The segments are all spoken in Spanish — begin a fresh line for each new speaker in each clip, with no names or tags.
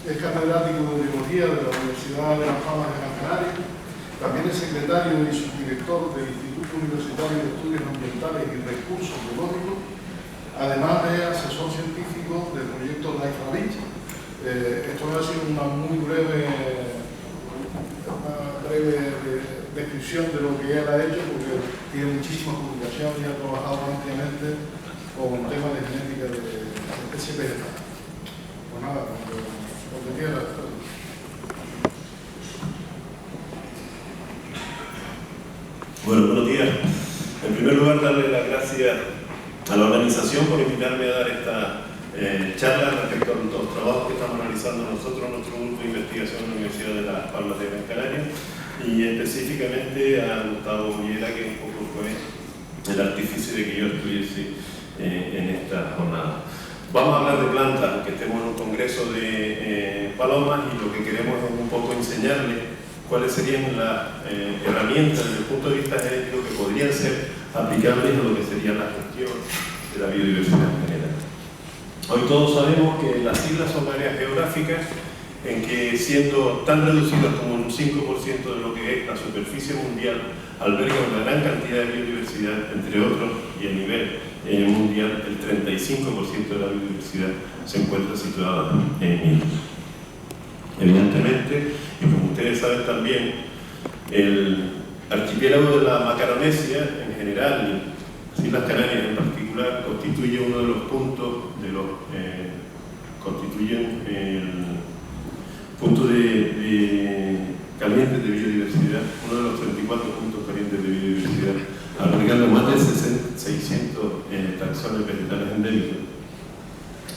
es catedrático de Biología de la Universidad de Las Palmas de Gran Canaria. También es secretario y subdirector del Instituto Universitario de Estudios Ambientales y Recursos Biológicos, además de asesor científico del proyecto Life Beach. Esto ha sido una muy breve descripción de lo que él ha hecho, porque tiene muchísimas publicaciones y ha trabajado ampliamente con temas de genética de especies vegetales. Pues nada, cuando quiera.
Bueno, buenos días. En primer lugar, darle las gracias a la organización por invitarme a dar esta charla respecto a los trabajos que estamos realizando nosotros, nuestro grupo de investigación en la Universidad de Las Palmas de Gran Canaria, y específicamente a Gustavo Viera, que un poco fue el artífice de que yo estuviese en esta jornada. Vamos a hablar de plantas, aunque estemos en un congreso de palomas, y lo que queremos es un poco enseñarles cuáles serían las herramientas desde el punto de vista genético que podrían ser aplicables a lo que sería la gestión de la biodiversidad en general. Hoy todos sabemos que las islas son áreas geográficas en que, siendo tan reducidas como un 5% de lo que es la superficie mundial, albergan una gran cantidad de biodiversidad, entre otros, y a nivel mundial el 35% de la biodiversidad se encuentra situada en islas. Evidentemente, y como ustedes saben también, el archipiélago de la Macaronesia en general, y las Islas Canarias en particular, constituye uno de los puntos constituyen el punto calientes de biodiversidad, uno de los 34 puntos calientes de biodiversidad, albergando más de 600 taxones vegetales endémicos,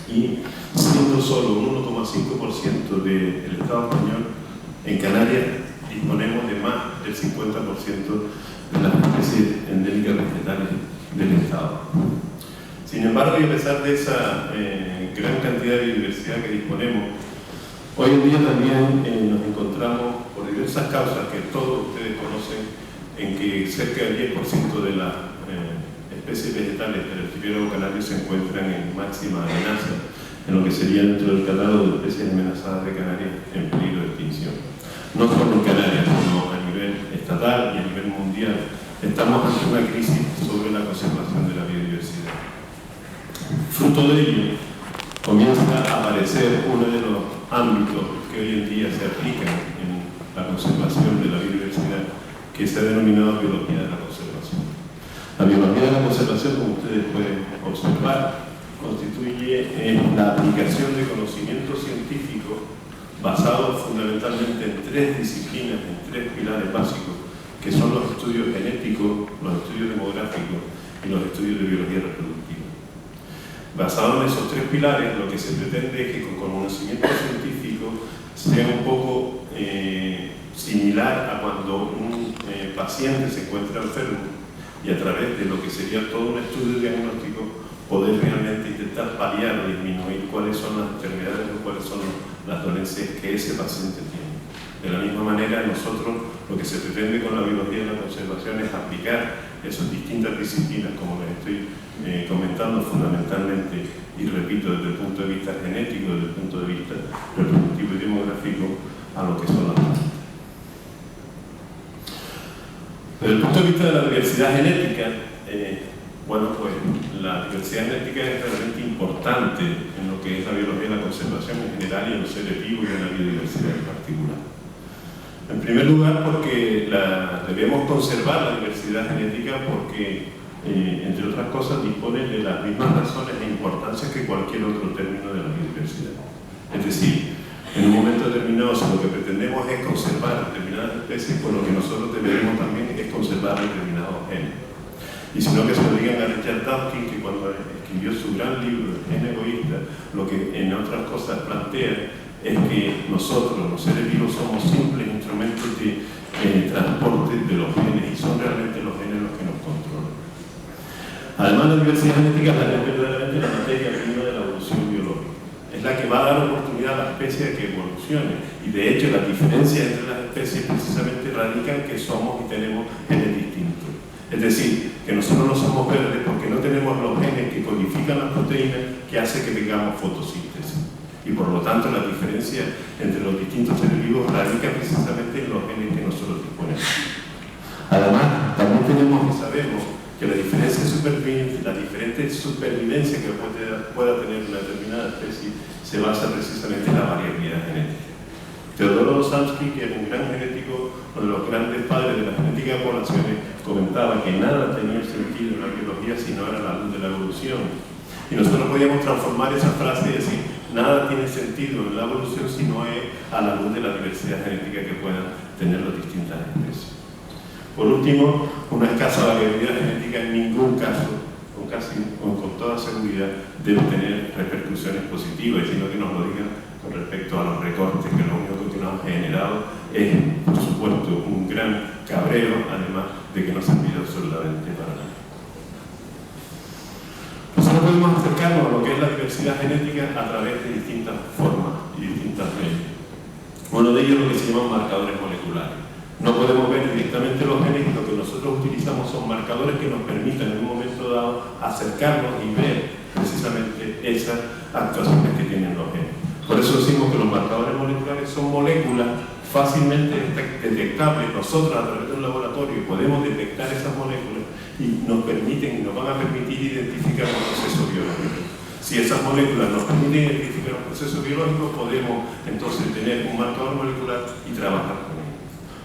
y siendo solo un 1,5% del Estado español, en Canarias disponemos de más del 50% de las especies endémicas vegetales del Estado. Sin embargo, y a pesar de esa gran cantidad de biodiversidad que disponemos, hoy en día también nos encontramos, por diversas causas que todos ustedes conocen, en que cerca del 10% de las especies vegetales del archipiélago canario se encuentran en máxima amenaza, en lo que sería dentro del catálogo de especies amenazadas de Canarias en peligro de extinción. No solo en Canarias, sino a nivel estatal y a nivel mundial, estamos ante una crisis sobre la conservación de la biodiversidad. Fruto de ello, comienza a aparecer uno de los ámbitos que hoy en día se aplican en la conservación de la biodiversidad, que se ha denominado biología de la conservación. La biología de la conservación, como ustedes pueden observar, constituye la aplicación de conocimiento científico basado fundamentalmente en tres disciplinas, en tres pilares básicos, que son los estudios genéticos, los estudios demográficos y los estudios de biología reproductiva. Basado en esos tres pilares, lo que se pretende es que con conocimiento científico sea un poco similar a cuando un paciente se encuentra enfermo, y a través de lo que sería todo un estudio diagnóstico poder realmente intentar paliar o disminuir cuáles son las enfermedades o cuáles son las dolencias que ese paciente tiene. De la misma manera, nosotros lo que se pretende con la biología de la conservación es aplicar esas distintas disciplinas, como les estoy comentando fundamentalmente, y repito, desde el punto de vista genético, desde el punto de vista reproductivo y demográfico, a lo que son las plantas. Desde el punto de vista de la diversidad genética, bueno, pues la diversidad genética es realmente importante en lo que es la biología de la conservación en general y en los seres vivos y en la biodiversidad en particular. En primer lugar, porque debemos conservar la diversidad genética porque, entre otras cosas, dispone de las mismas razones e importancia que cualquier otro término de la biodiversidad. Es decir, en un momento determinado, si lo que pretendemos es conservar determinadas especies, pues lo que nosotros deberemos también es conservar determinados genes. Y si no, que se lo digan a Richard Dawkins, que cuando escribió su gran libro, Gen Egoísta, lo que en otras cosas plantea es que nosotros, los seres vivos, somos simples instrumentos de transporte de los genes, y son realmente los genes los que nos controlan. Además, la diversidad genética es verdaderamente la materia prima de la evolución biológica. Es la que va a dar oportunidad a la especie a que evolucione. Y de hecho, las diferencias entre las especies precisamente radican que somos y tenemos genes distintos. Es decir, que nosotros no somos verdes porque no tenemos los genes que codifican las proteínas que hacen que tengamos fotosíntesis. y por lo tanto la diferencia entre los distintos seres vivos radica precisamente en los genes que nosotros disponemos. Además, también tenemos y sabemos que la diferente supervivencia que pueda tener una determinada especie se basa precisamente en la variabilidad genética. Teodoro Osamsky, que era un gran genético, uno de los grandes padres de la genética de poblaciones, comentaba que nada tenía sentido en la biología si no era la luz de la evolución. Y nosotros podíamos transformar esa frase y decir, nada tiene sentido en la evolución si no es a la luz de la diversidad genética que puedan tener las distintas especies. Por último, una escasa variabilidad genética en ningún caso, con toda seguridad, debe tener repercusiones positivas, sino que nos lo digan con respecto a los recortes, que lo único que nos han generado es, por supuesto, un gran cabreo, además de que no se ha servido absolutamente para nada. Nosotros podemos acercarnos a lo que es la diversidad genética a través de distintas formas y distintas medios. Uno de ellos es lo que se llaman marcadores moleculares. No podemos ver directamente los genes, y lo que nosotros utilizamos son marcadores que nos permitan en un momento dado acercarnos y ver precisamente esas actuaciones que tienen los genes. Por eso decimos que los marcadores moleculares son moléculas fácilmente detectables. Nosotros a través de un laboratorio podemos detectar esas moléculas y nos van a permitir identificar un proceso biológico. Si esas moléculas nos permiten identificar un proceso biológico, podemos entonces tener un marcador molecular y trabajar con él.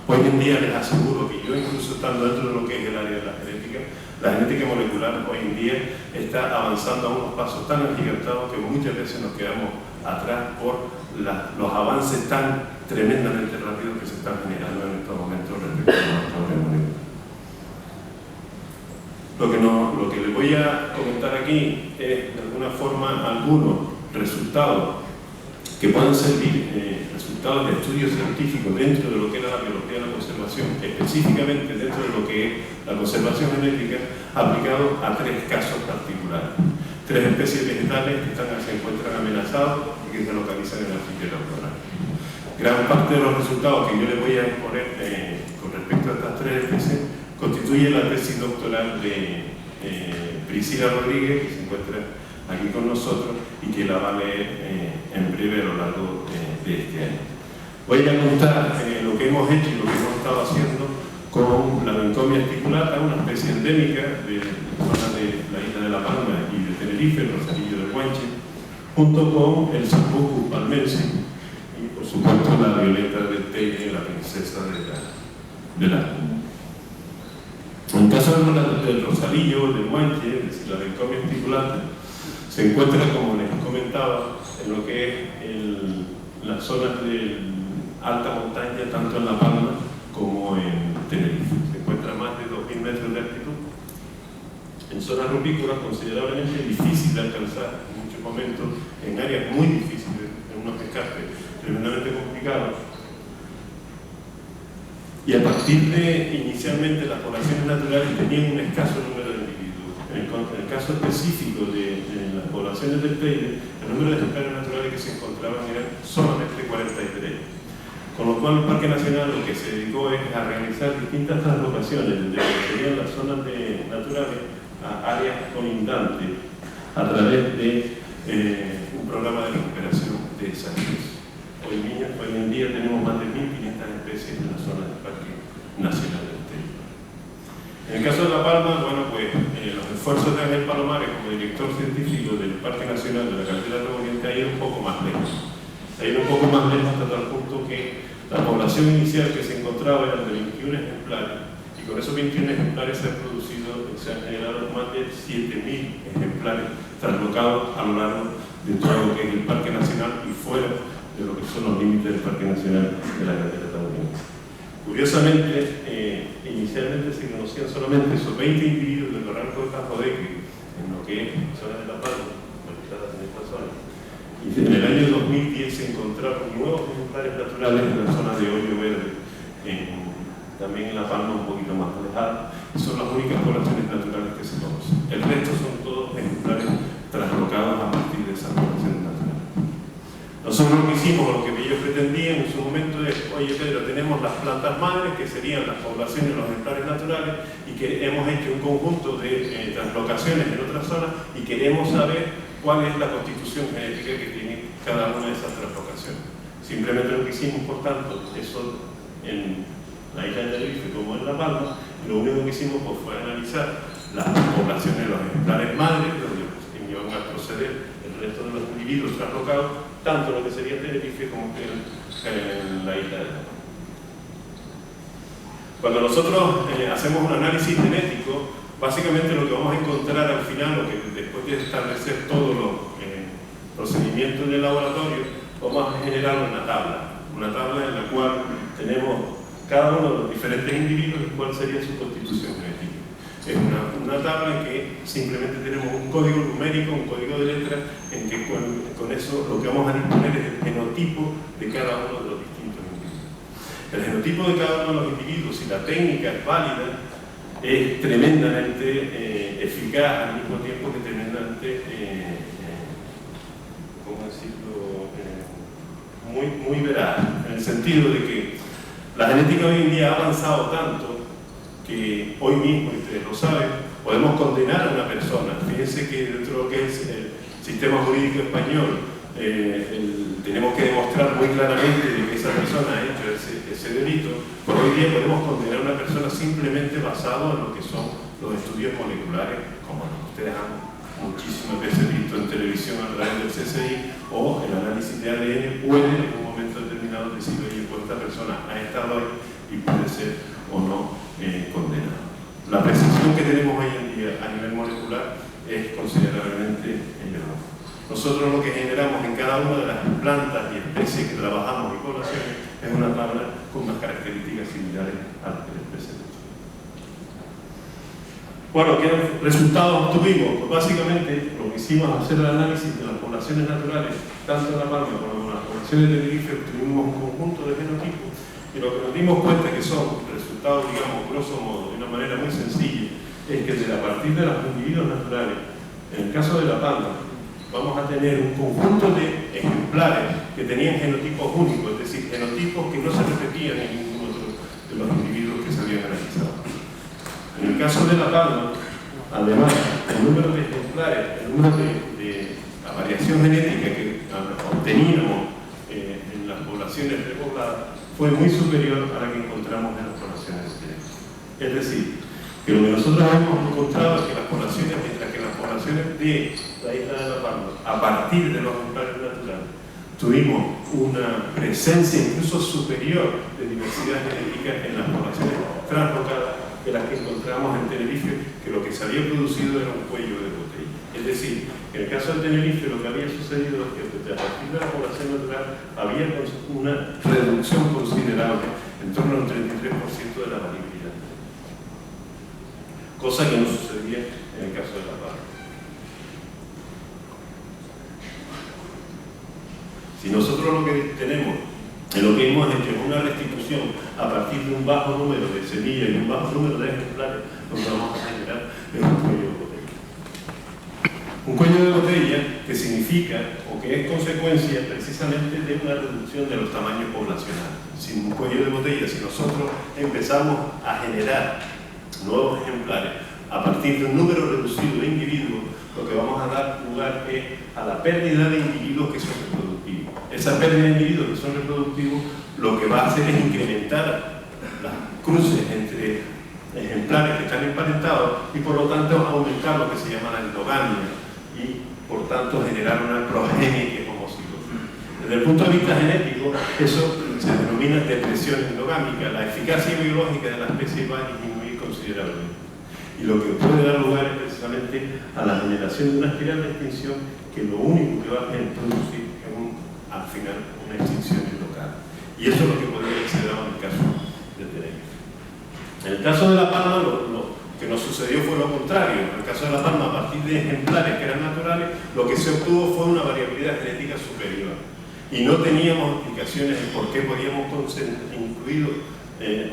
Hoy en día les aseguro que yo, incluso estando dentro de lo que es el área de la genética molecular hoy en día está avanzando a unos pasos tan agigantados que muchas veces nos quedamos atrás por los avances tan tremendamente rápidos que se están generando en estos momentos respecto a los marcadores moleculares. Lo que les voy a comentar aquí es, de alguna forma, algunos resultados que puedan servir, resultados de estudios científicos dentro de lo que era la biología de la conservación, específicamente dentro de lo que es la conservación genética, aplicado a 3 casos particulares. 3 especies vegetales que se encuentran amenazadas y que se localizan en el archipiélago canario. Gran parte de los resultados que yo les voy a exponer con respecto a estas 3 especies constituye la tesis doctoral de Priscila Rodríguez, que se encuentra aquí con nosotros y que la va a leer en breve a lo largo de este año. Voy a contar lo que hemos hecho y lo que hemos estado haciendo con la Bencomia articulata, una especie endémica de la isla de La Palma y de Tenerife, el rosarillo del Guanche, junto con el Sambucus palmensis y, por supuesto, la violeta del Teide, la princesa de la. En el caso del rosarillo del Guanche, es decir, la Bencomia articulata, se encuentra, como les comentaba, en lo que es las zonas de alta montaña, tanto en La Palma como en Tenerife. Se encuentra a más de 2.000 metros de altitud, en zonas rupícolas considerablemente difíciles de alcanzar en muchos momentos, en áreas muy difíciles, en unos descartes tremendamente complicados. Y a partir de, inicialmente, las poblaciones naturales tenían un escaso número de individuos. En el caso específico de las poblaciones del Teide, el número de ejemplares naturales que se encontraban eran solamente 43. Con lo cual el Parque Nacional lo que se dedicó es a realizar distintas translocaciones desde lo que serían las zonas naturales a áreas colindantes a través de un programa de recuperación de esas especies. Hoy en día tenemos más de 1.500 especies en la zona del Parque Nacional del Teide. En el caso de La Palma, bueno, pues los esfuerzos de Ángel Palomares como director científico del Parque Nacional de la Carretera de Oriente ha ido un poco más lejos. Ha ido un poco más lejos hasta tal punto que la población inicial que se encontraba era de 21 ejemplares, y con esos 21 ejemplares se han generado más de 7.000 ejemplares traslocados a lo largo de todo lo que es el Parque Nacional y fuera de lo que son los límites del Parque Nacional de la Carretera de Oriente. Curiosamente, inicialmente se conocían solamente esos 20 individuos del barranco de Cajodeque, en lo que es zona de La Palma, localizadas en esta zona. Y en el año 2010 se encontraron nuevos ejemplares naturales en la zona de Hoyo Verde, también en La Palma, un poquito más alejada, y son las únicas poblaciones naturales que se conocen. El resto son todos ejemplares traslocados a partir de esas poblaciones naturales. Nosotros lo que hicimos, lo que ellos pretendían en su momento es, oye Pedro, tenemos las plantas madres, que serían las poblaciones, los ejemplares naturales, y que hemos hecho un conjunto de translocaciones en otras zonas, y queremos saber cuál es la constitución genética que tienen cada una de esas translocaciones. Simplemente lo que hicimos, por tanto, eso en la isla de Tenerife como en La Palma, y lo único que hicimos pues, fue analizar las poblaciones de los ejemplares madres, donde iban a proceder el resto de los individuos translocados, tanto lo que sería Tenerife como en la isla de La Palma. Cuando nosotros hacemos un análisis genético, básicamente lo que vamos a encontrar al final, lo que después de establecer todos los procedimientos en el laboratorio, vamos a generar una tabla en la cual tenemos cada uno de los diferentes individuos y cuál sería su constitución genética. Es una tabla en que simplemente tenemos un código numérico, un código de letras, en que con eso lo que vamos a disponer es el genotipo de cada uno de los distintos individuos. El genotipo de cada uno de los individuos, si la técnica es válida, es tremendamente eficaz, al mismo tiempo que tremendamente, ¿cómo decirlo?, muy veraz, en el sentido de que la genética hoy en día ha avanzado tanto que hoy mismo, y ustedes lo saben, podemos condenar a una persona. Fíjense que dentro de lo que es el sistema jurídico español, tenemos que demostrar muy claramente de que esa persona ha hecho ese delito, pero hoy día podemos condenar a una persona simplemente basado en lo que son los estudios moleculares, como los que ustedes han muchísimas veces visto en televisión a través del CSI, o el análisis de ADN puede en un momento determinado decir, oye, pues esta persona ha estado ahí y puede ser o no condenado. La precisión que tenemos hoy en día a nivel molecular es considerablemente elevada. Nosotros lo que generamos en cada una de las plantas y especies que trabajamos y poblaciones es una tabla con unas características similares a las que les presento. Bueno, ¿qué resultados obtuvimos? Pues básicamente lo que hicimos al hacer el análisis de las poblaciones naturales, tanto en La Palma como en las poblaciones de Tenerife, obtuvimos un conjunto de genotipos y lo que nos dimos cuenta que son resultados, digamos, grosso modo, de una manera muy sencilla, es que a partir de los individuos naturales, en el caso de La Palma, vamos a tener un conjunto de ejemplares que tenían genotipos únicos, es decir, genotipos que no se repetían en ningún otro de los individuos que se habían analizado. En el caso de La Palma, además, el número de ejemplares, el número de la variación genética que obteníamos en las poblaciones repobladas fue muy superior a la que encontramos en las poblaciones genéticas. Es decir, que lo que nosotros hemos encontrado es que las poblaciones, mientras que las poblaciones de la isla de La Palma, a partir de los ejemplares naturales, tuvimos una presencia incluso superior de diversidad genética en las poblaciones translocadas de las que encontramos en Tenerife, que lo que se había producido era un cuello de botella. Es decir, en el caso de Tenerife lo que había sucedido es que a partir de la población natural había una reducción considerable, en torno al 33% de la variabilidad. Cosa que no sucedía en el caso de La Palma. Si nosotros lo que tenemos, lo que hemos hecho es una restitución a partir de un bajo número de semillas y un bajo número de ejemplares, lo que vamos a generar es un cuello de botella. Un cuello de botella que significa o que es consecuencia precisamente de una reducción de los tamaños poblacionales. Sin un cuello de botella, si nosotros empezamos a generar nuevos ejemplares a partir de un número reducido de individuos, lo que vamos a dar lugar es a la pérdida de individuos que son reproductivos. Esa pérdida de individuos que son reproductivos lo que va a hacer es incrementar las cruces entre ejemplares que están emparentados y por lo tanto aumentar lo que se llama la endogamia y por tanto generar una progenie que es homocigótica. Desde el punto de vista genético, eso se denomina depresión endogámica. La eficacia biológica de la especie va a disminuir considerablemente. Y lo que puede dar lugar es precisamente a la generación de una espiral de extinción que lo único que va a producir es al final una extinción local. Y eso es lo que podría haberse dado en el caso de Tenerife. En el caso de La Palma, lo que nos sucedió fue lo contrario. En el caso de La Palma, a partir de ejemplares que eran naturales, lo que se obtuvo fue una variabilidad genética superior. Y no teníamos explicaciones de por qué podíamos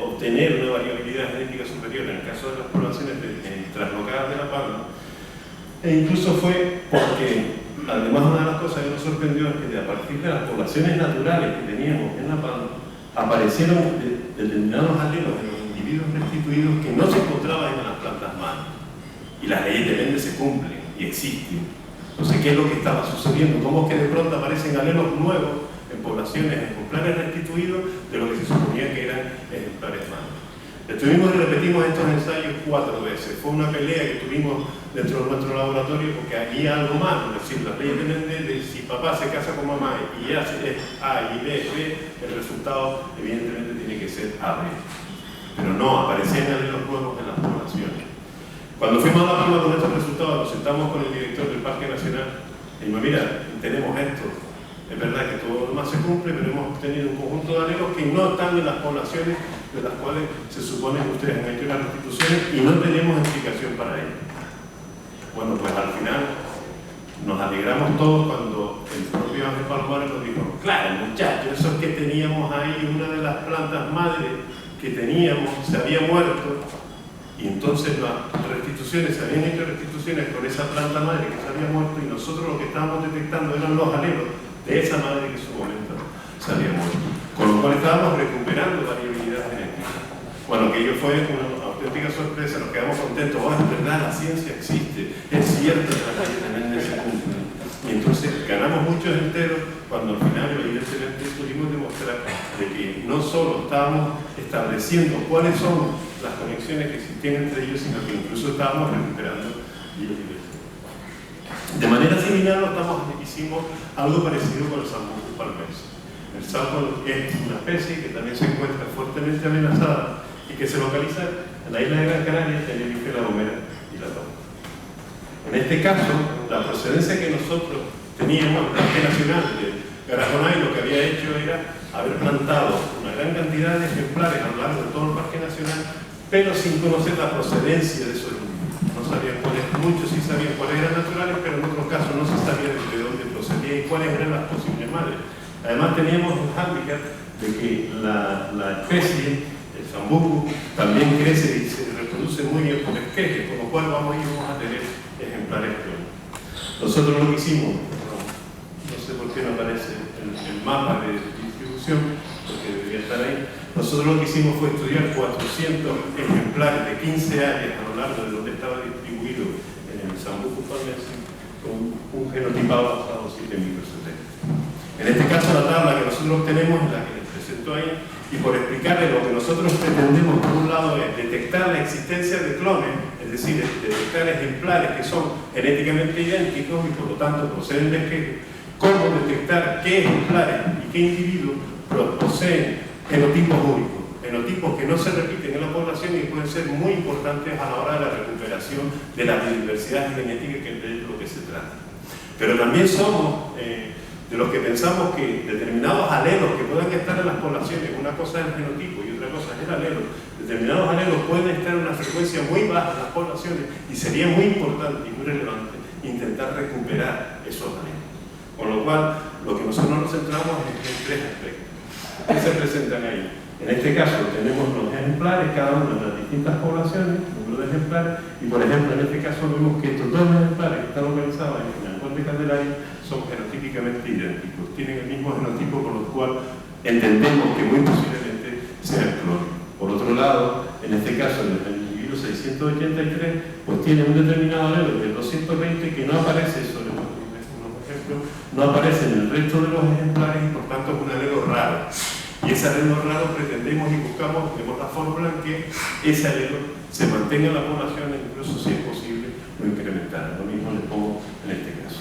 obtener una variabilidad genética superior en el caso de las poblaciones traslocadas de La Palma. E incluso fue porque, además, una de las cosas que nos sorprendió es que a partir de las poblaciones naturales que teníamos en La Palma, aparecieron determinados alelos de los individuos restituidos que no se encontraban en las plantas madres. Y las leyes de Mendel se cumplen y existen. Entonces, ¿qué es lo que estaba sucediendo? ¿Cómo es que de pronto aparecen alelos nuevos en poblaciones, ejemplares restituidos de lo que se suponía que eran ejemplares malos? Estuvimos y repetimos estos ensayos 4 veces. Fue una pelea que tuvimos dentro de nuestro laboratorio porque había algo malo. Es decir, las leyes de si papá se casa con mamá y hace A y B, el resultado evidentemente tiene que ser AB. Pero no, aparecían alelos nuevos en las poblaciones. Cuando fuimos a la prueba con estos resultados, nos sentamos con el director del Parque Nacional y dijimos, mira, tenemos esto. Es verdad que todo lo demás se cumple, pero hemos tenido un conjunto de alelos que no están en las poblaciones de las cuales se supone que ustedes han hecho las restituciones y no tenemos explicación para ello. Bueno, pues al final nos alegramos todos cuando el propio Ángel Palomares nos dijo, claro, muchachos, eso es que teníamos ahí una de las plantas madres que teníamos, se había muerto, y entonces las restituciones, se habían hecho restituciones con esa planta madre que se había muerto, y nosotros lo que estábamos detectando eran los alelos de esa madre que en su momento se había muerto. Con lo cual estábamos recuperando variabilidad genética. Bueno, aquello fue una auténtica sorpresa, nos quedamos contentos. Oh, es verdad, la ciencia existe, es cierto que las leyes se cumplen. Y entonces ganamos muchos enteros cuando al final, evidentemente, pudimos demostrar de que no solo estábamos estableciendo cuáles son las conexiones que existían entre ellos, sino que incluso estábamos recuperando biodiversidad. De manera similar hicimos algo parecido con el Sambucus palmensis. El sambucus es una especie que también se encuentra fuertemente amenazada y que se localiza en la isla de Gran Canaria, Tenerife, La Gomera y La Palma. En este caso, la procedencia que nosotros teníamos, el Parque Nacional de Garajonay, lo que había hecho era haber plantado una gran cantidad de ejemplares a lo largo de todo el Parque Nacional, pero sin conocer la procedencia de esos individuos. No sabían cuáles, muchos sí sabían cuáles eran naturales, pero en otros casos no se sabía de dónde procedían y cuáles eran las posibles madres. Además teníamos un hándicap de que la especie, el Sambucus, también crece y se reproduce muy bien por esquejes, con lo cual íbamos a tener ejemplares clónicos. Nosotros lo que hicimos, no sé por qué no aparece el mapa de distribución, porque debería estar ahí. Nosotros lo que hicimos fue estudiar 400 ejemplares de 15 áreas a lo largo de donde estaba distribuido en el Sambucus palmensis con un genotipado basado en 7 microsatélites. En este caso, la tabla que nosotros obtenemos es la que les presento ahí, y por explicarles lo que nosotros pretendemos, por un lado, es detectar la existencia de clones, es decir, detectar ejemplares que son genéticamente idénticos y por lo tanto proceden de esquejes, cómo detectar qué ejemplares y qué individuos poseen genotipos únicos, genotipos que no se repiten en la población y que pueden ser muy importantes a la hora de la recuperación de la biodiversidad genética, que es de lo que se trata. Pero también somos de los que pensamos que determinados alelos que puedan estar en las poblaciones, una cosa es el genotipo y otra cosa es el alelo, determinados alelos pueden estar en una frecuencia muy baja en las poblaciones y sería muy importante y muy relevante intentar recuperar esos alelos. Con lo cual, lo que nosotros nos centramos es en 3 aspectos que se presentan ahí. En este caso tenemos los ejemplares, cada uno de las distintas poblaciones, número de ejemplares, y por ejemplo en este caso vemos que estos 2 ejemplares que están localizados en Peñascol de Candelaria son genotípicamente idénticos, tienen el mismo genotipo, con lo cual entendemos que muy posiblemente sean clones. Por otro lado, en este caso el individuo 683 pues tiene un determinado alelo del 220 que no aparece sobre los ejemplos, no aparece en el resto de los ejemplares y por tanto es un alelo raro. Y ese alelo raro pretendemos y buscamos, tenemos la fórmula en que ese alelo se mantenga en la población e incluso, si es posible, lo incrementara. Lo mismo le pongo en este caso.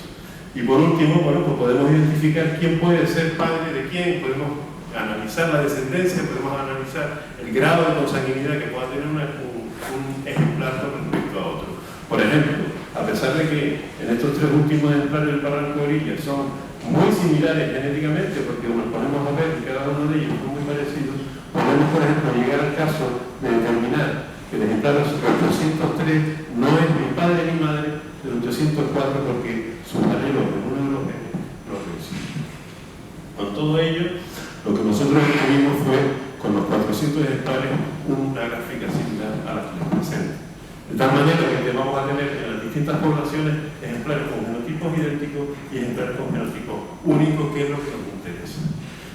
Y por último, bueno, pues podemos identificar quién puede ser padre de quién, podemos analizar la descendencia, podemos analizar el grado de consanguinidad que pueda tener un ejemplar con respecto a otro. Por ejemplo, a pesar de que en estos 3 últimos ejemplares del Barranco de Orilla son muy similares genéticamente, porque nos ponemos a ver que cada uno de ellos son muy parecidos, podemos, por ejemplo, llegar al caso de determinar que el ejemplar 803 no es ni padre ni madre del 804 porque sus alelos en uno de los genes no coinciden. Con todo ello, lo que nosotros obtuvimos fue, con los 400 ejemplares, una gráfica similar a la que les presento. De tal manera que vamos a tener en las distintas poblaciones ejemplares con genotipos idénticos y ejemplares con genotipos únicos, que es lo que nos interesa.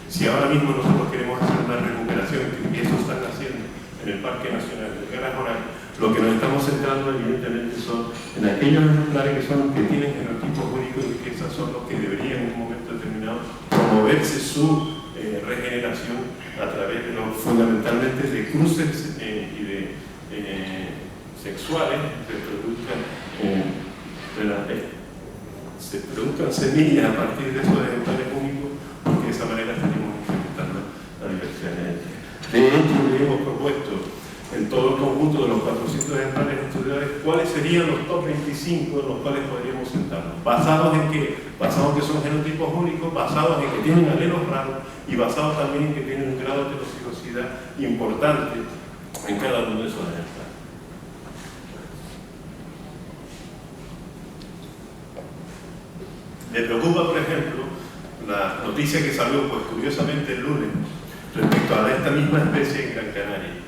Si ahora mismo nosotros queremos hacer una recuperación, que eso están haciendo en el Parque Nacional de Garajonay, Lo que nos estamos centrando evidentemente son en aquellos ejemplares que tienen genotipos únicos de riqueza, son los que deberían en un momento determinado promoverse su regeneración a través de los, fundamentalmente de cruces y de sexuales, se produzcan semillas a partir de esos ejemplares únicos, porque de esa manera estaríamos incrementando la diversidad genética. De hecho, le hemos propuesto en todo el conjunto de los 400 ejemplares estudiados cuáles serían los top 25 en los cuales podríamos sentarnos. ¿Basados en qué? Basados en que son genotipos únicos, basados en que tienen alelos raros y basados también en que tienen un grado de heterocigosidad importante en cada uno de esos ejemplares. Me preocupa, por ejemplo, la noticia que salió, pues curiosamente el lunes, respecto a esta misma especie en Gran Canaria.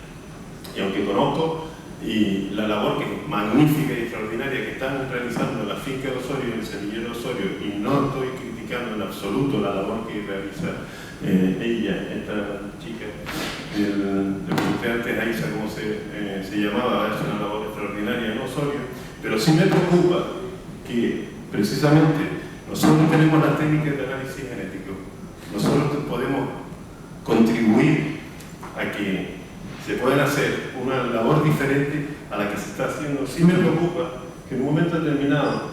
Y aunque conozco y la labor que es magnífica y extraordinaria que están realizando en la finca de Osorio, en el semillero de Osorio, y no estoy criticando en absoluto la labor que realiza ella, esta chica del antes Aiza, como se llamaba, es una labor extraordinaria en Osorio, pero sí me preocupa que precisamente nosotros tenemos las técnicas de análisis genético, nosotros podemos contribuir a que se pueda hacer una labor diferente a la que se está haciendo. Sí me preocupa que en un momento determinado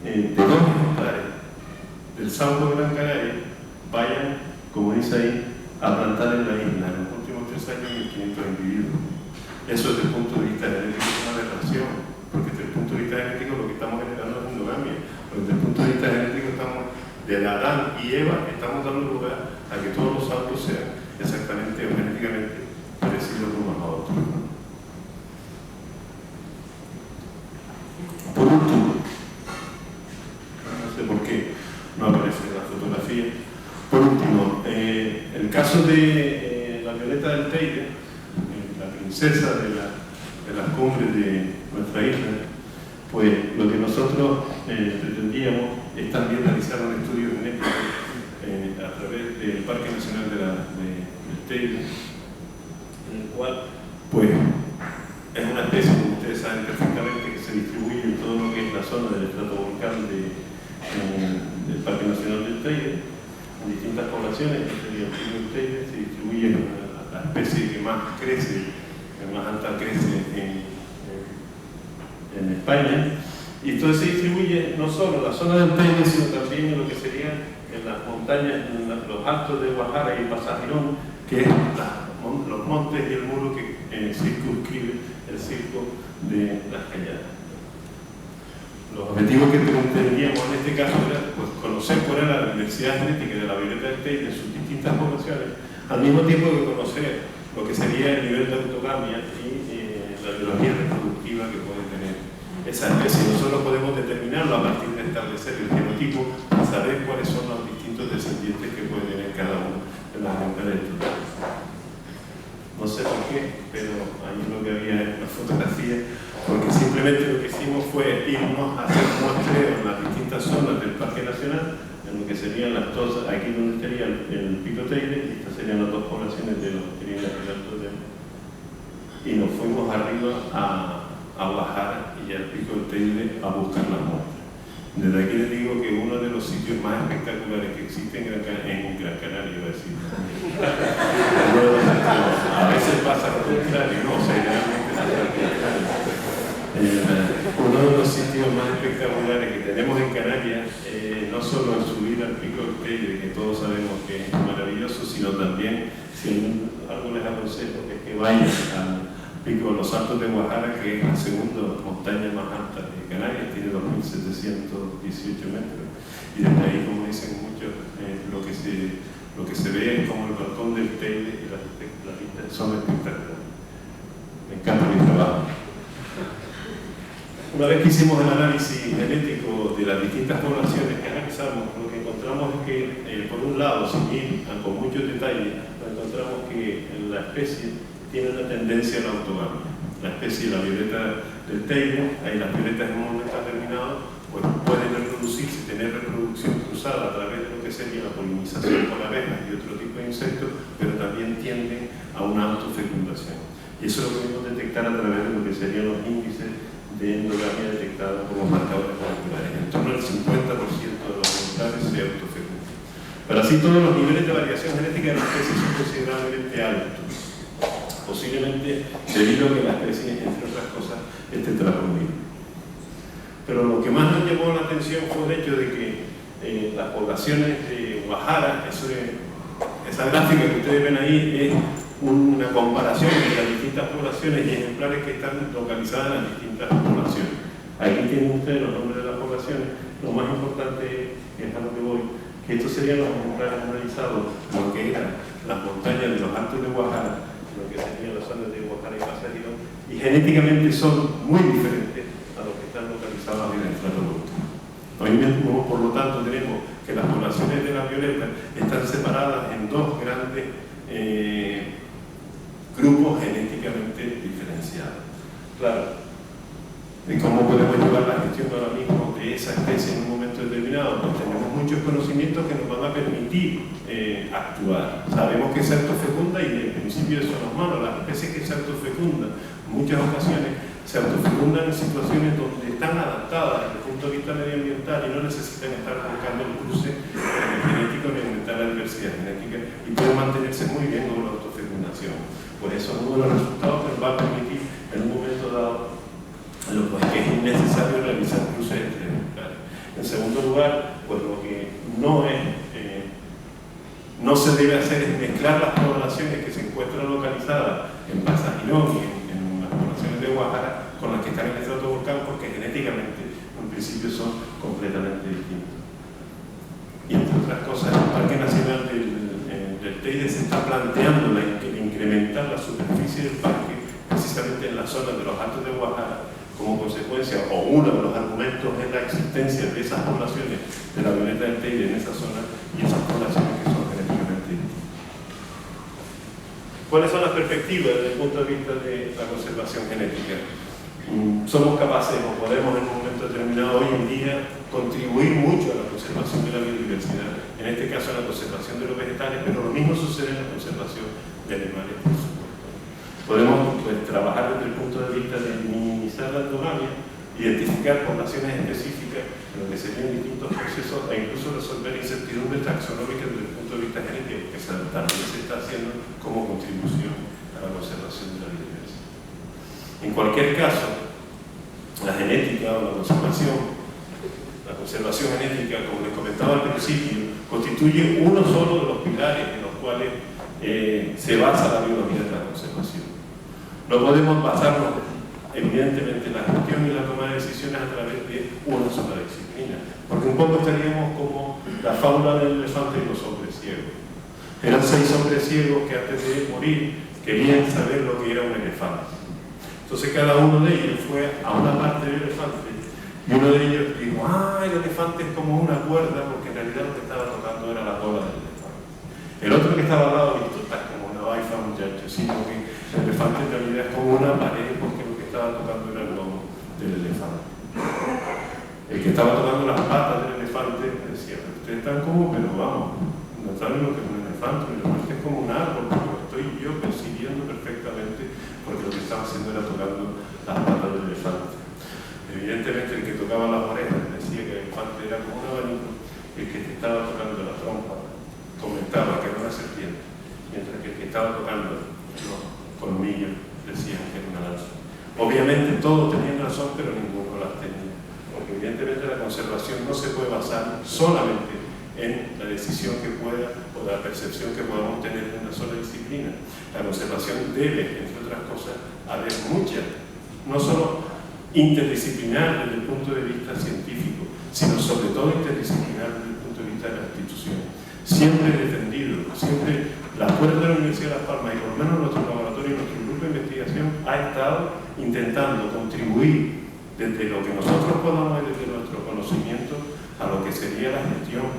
de 2 ejemplares del sauco de Gran Canaria vayan, como dice ahí, a plantar en la isla en los últimos 3 años 1.500 individuos. Eso desde el punto de vista genético es una aberración, porque desde el punto de vista genético lo que estamos generando es endogamia. Desde el punto de vista genético estamos, de Adán y Eva, estamos dando lugar a que todos los saucos sean exactamente o genéticamente parecidos unos a otros. Por último, no sé por qué no aparece en la fotografía. Por último, el caso de la Violeta del Teide, la princesa de las cumbres de nuestra isla, pues lo que nosotros pretendíamos es también realizar un estudio genético a través del Parque Nacional del Teide, en el cual, pues, es una especie, como ustedes saben perfectamente, que se distribuye en todo lo que es la zona del estratovolcán del Parque Nacional del Teide, en distintas poblaciones. Este sería el Pino del Teide, se distribuye la especie que más crece, que más alta crece en España, y entonces se distribuye no solo en la zona del Teide, sino también en lo que serían en las montañas, en los altos de Guajara y Pasajirón, que es los montes y el muro que circunscribe el circo de las Cañadas. Los objetivos que teníamos en este caso era, pues, conocer cuál era la diversidad genética de la Violeta del Teide en sus distintas poblaciones, al mismo tiempo que conocer lo que sería el nivel de autogamia y la biología reproductiva que puede tener esa especie. Nosotros podemos determinarlo a partir de establecer el genotipo y saber cuáles son los distintos descendientes que puede tener cada uno de las ejemplares totales. No sé por qué, pero ahí lo que había es una fotografía, porque simplemente lo que hicimos fue irnos a hacer muestreo en las distintas zonas del Parque Nacional, en lo que serían las dos, aquí donde estaría el Pico Teide, y estas serían las dos poblaciones de los que serían el Alto Teide. Y nos fuimos arriba a Guajara y al Pico del Teide a buscar las muestras. Desde aquí les digo que uno de los sitios más espectaculares que existen en Gran Canaria, iba a decir. A veces pasa lo contrario, no, o sea, realmente pasa lo contrario. Uno de los sitios más espectaculares que tenemos en Canarias, no solo el subir al Pico del Teide, que todos sabemos que es maravilloso, sino también, si algo les aconsejo, es que vayan al Pico de los Altos de Guajara, que es la segunda montaña más alta de Canarias, tiene 2.718 metros, y desde ahí, como dicen muchos, lo que se ve es como el balcón del Teide y las vistas son espectaculares. Me encanta mi trabajo. Una vez que hicimos el análisis genético de las distintas poblaciones que analizamos, lo que encontramos es que, por un lado, sin ir con muchos detalles, encontramos que la especie tiene una tendencia a la autogamia. La especie de la violeta del Teide, ahí las violetas en un momento determinado, pues pueden reproducirse, tener reproducción cruzada a través de lo que sería la polinización por abejas y otro tipo de insectos, pero también tienden a una autofecundación. Y Y eso lo podemos detectar a través de lo que serían los índices de endogamia detectados como marcadores moleculares. En torno al 50% de los ejemplares se autofecundan. Pero así todos los niveles de variación genética de la especie son considerablemente altos, posiblemente debido a que la especie, entre otras cosas, es tetraploide. Pero lo que más nos llamó la atención fue el hecho de que las poblaciones de Guajara, esa gráfica que ustedes ven ahí es una comparación entre las distintas poblaciones y ejemplares que están localizadas en las distintas poblaciones. Aquí tienen ustedes los nombres de las poblaciones. Lo más importante es a lo que voy, que estos serían los ejemplares analizados, lo que eran las montañas de los Altos de Guajara, lo que serían las zonas de Guajara y Pasarino, y genéticamente son muy diferentes a los que están localizados en el estratovolcán. Hoy mismo, por lo tanto, tenemos que las poblaciones de la violeta están separadas en dos grandes grupos genéticamente diferenciados. Claro, ¿y cómo podemos llevar la gestión ahora mismo de esa especie en un momento determinado? Pues tenemos muchos conocimientos que nos van a permitir actuar. Sabemos que se autofecunda y en principio eso no es malo. Las especies que se autofecundan en muchas ocasiones se autofecundan en situaciones donde están adaptadas desde el punto de vista medioambiental y no necesitan estar buscando el cruce genético ni aumentar la diversidad genética y pueden mantenerse muy bien con la autofecundación. Por eso uno de los resultados que nos va a permitir en un momento dado lo que es innecesario realizar cruces entre ejemplares. En segundo lugar, pues lo que no se debe hacer es mezclar las poblaciones que se encuentran localizadas en Pasajirón y en las poblaciones de Guajara con las que están en el estratovolcán, porque genéticamente en principio son completamente distintos. Y entre otras cosas, el Parque Nacional del Teide se está planteando incrementar la superficie del parque precisamente en la zona de los Altos de Guajara. Como consecuencia, o uno de los argumentos es la existencia de esas poblaciones de la violeta del Teide en esa zona y esas poblaciones que son genéticamente distintas. ¿Cuáles son las perspectivas desde el punto de vista de la conservación genética? Somos capaces o podemos en un momento determinado hoy en día contribuir mucho a la conservación de la biodiversidad, en este caso a la conservación de los vegetales, pero lo mismo sucede en la conservación de animales, por supuesto. Podemos trabajar desde el punto de vista de minimizar la endogamia, identificar poblaciones específicas en lo que serían distintos procesos e incluso resolver incertidumbres taxonómicas desde el punto de vista genético, que también se está haciendo como contribución a la conservación de la biodiversidad. En cualquier caso, la genética o la conservación genética, como les comentaba al principio, constituye uno solo de los pilares en los cuales se basa la biología de la conservación. No podemos basarnos, evidentemente, en la gestión y la toma de decisiones a través de una sola disciplina, porque un poco estaríamos como la fábula del elefante y los hombres ciegos. Eran 6 hombres ciegos que antes de morir querían saber lo que era un elefante. Entonces cada uno de ellos fue a una parte del elefante y uno de ellos dijo, el elefante es como una cuerda, porque en realidad lo que estaba tocando era la cola del elefante. El otro que estaba al lado dijo, tú estás como una baifa, muchacho, sino que el elefante en realidad es como una pared, porque lo que estaba tocando era el lomo del elefante. El que estaba tocando las patas del elefante decía, ustedes están como, pero vamos, no saben lo que es un elefante, el elefante es como un árbol, porque lo estoy yo persiguiendo perfectamente, porque lo que estaba haciendo era tocando las patas del elefante. Evidentemente el que tocaba las orejas decía que el elefante era como un abanico, el que te estaba tocando la trompa comentaba que era una serpiente, mientras que el que estaba tocando los colmillos decían que era una lanza. Obviamente todos tenían razón, pero ninguno las tenía, porque evidentemente la conservación no se puede basar solamente en la decisión que pueda o la percepción que podamos tener de una sola disciplina. La conservación debe, entre otras cosas, haber muchas, no solo interdisciplinar desde el punto de vista científico, sino sobre todo interdisciplinar desde el punto de vista de la institución. Siempre he defendido, siempre la puerta de la Universidad de Las Palmas y por lo menos nuestro laboratorio y nuestro grupo de investigación ha estado intentando contribuir desde lo que nosotros podamos ver desde nuestro conocimiento a lo que sería la gestión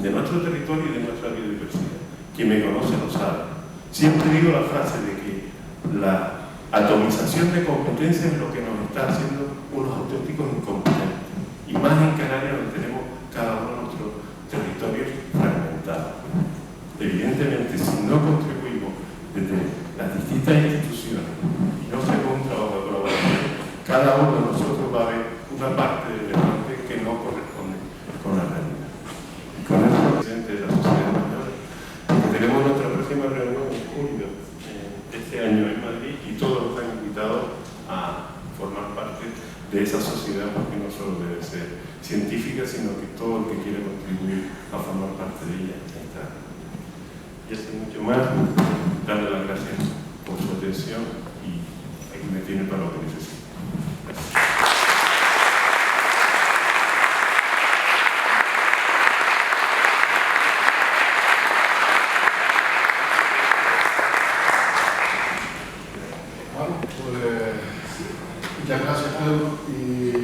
de nuestro territorio y de nuestra biodiversidad. Quien me conoce lo sabe. Siempre digo la frase de que la atomización de competencias es lo que nos está haciendo unos auténticos incompetentes. Y más en Canarias, donde tenemos cada uno de nuestros territorios fragmentados. Evidentemente, si no contribuimos desde las distintas instituciones científica, sino que todo el que quiere contribuir a formar parte de ella está. Y así mucho más, darle las gracias por su atención y aquí me tiene para lo que necesite.
Bueno, pues muchas gracias, Pedro. Y